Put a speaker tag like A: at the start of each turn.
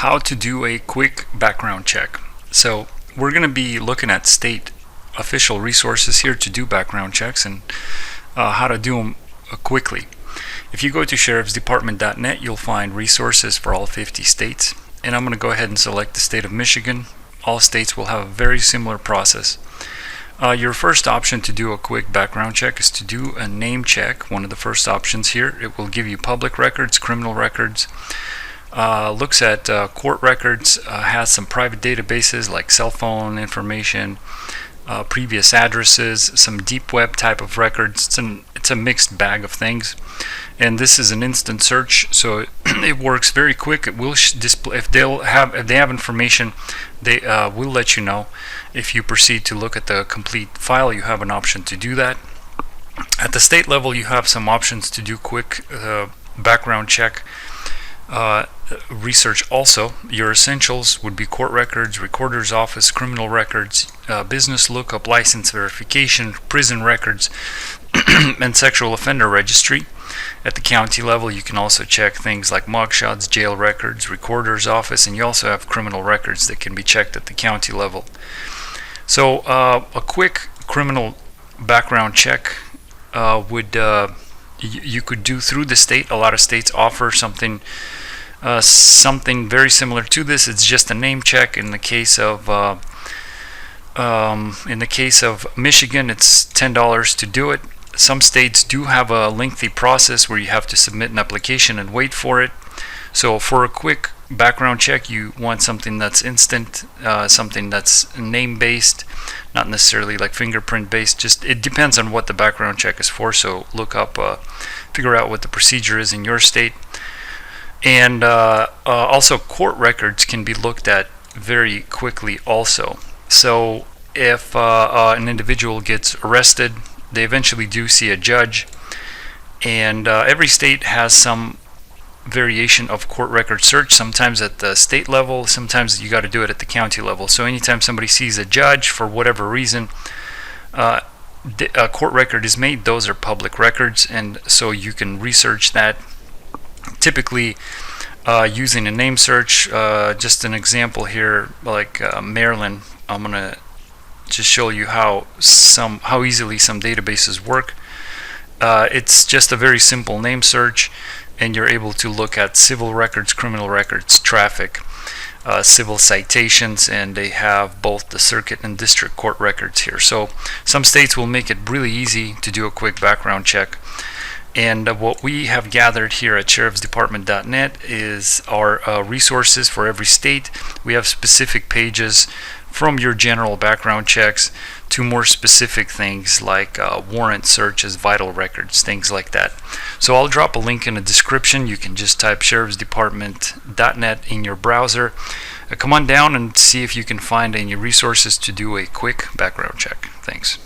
A: How to do a quick background check. So we're going to be looking at state official resources here to do background checks and how to do them quickly. If you go to sheriffsdepartment.net, you'll find resources for all 50 states, and I'm going to go ahead and select the state of Michigan. All states will have a very similar process. Your first option to do a quick background check is to do a name check. One of the first options here. It will give you public records, criminal records, looks at court records, has some private databases like cell phone information, previous addresses, some deep web type of records. It's a mixed bag of things, and this is an instant search, so it works very quick. It will display if they have information. They will let you know. If you proceed to look at the complete file, you have an option to do that. At the state level, you have some options to do quick background check research. Also, your essentials would be court records, recorder's office, criminal records, business lookup, license verification, prison records, and sexual offender registry. At the county level, you can also check things like mugshots, jail records, recorder's office, and you also have criminal records that can be checked at the county level. So a quick criminal background check you could do through the state. A lot of states offer something very similar to this. It's just a name check. In the case of Michigan, it's $10 to do it. Some states do have a lengthy process where you have to submit an application and wait for it. So for a quick background check, you want something that's instant, something that's name-based, not necessarily like fingerprint-based. Just it depends on what the background check is for. So look up, figure out what the procedure is in your state. And also court records can be looked at very quickly also. So if an individual gets arrested, they eventually do see a judge, and every state has some variation of court record search, sometimes at the state level, sometimes you got to do it at the county level. So anytime somebody sees a judge for whatever reason, a court record is made. Those are public records, and so you can research that typically using a name search. Just an example here, like Maryland. I'm gonna just show you how easily some databases work. It's just a very simple name search, and you're able to look at civil records, criminal records, traffic, civil citations, and they have both the circuit and district court records here. So some states will make it really easy to do a quick background check. And what we have gathered here at sheriffsdepartment.net is our resources for every state. We have specific pages from your general background checks to more specific things like warrant searches, vital records, things like that. So I'll drop a link in the description. You can just type sheriffsdepartment.net in your browser. Come on down and see if you can find any resources to do a quick background check. Thanks.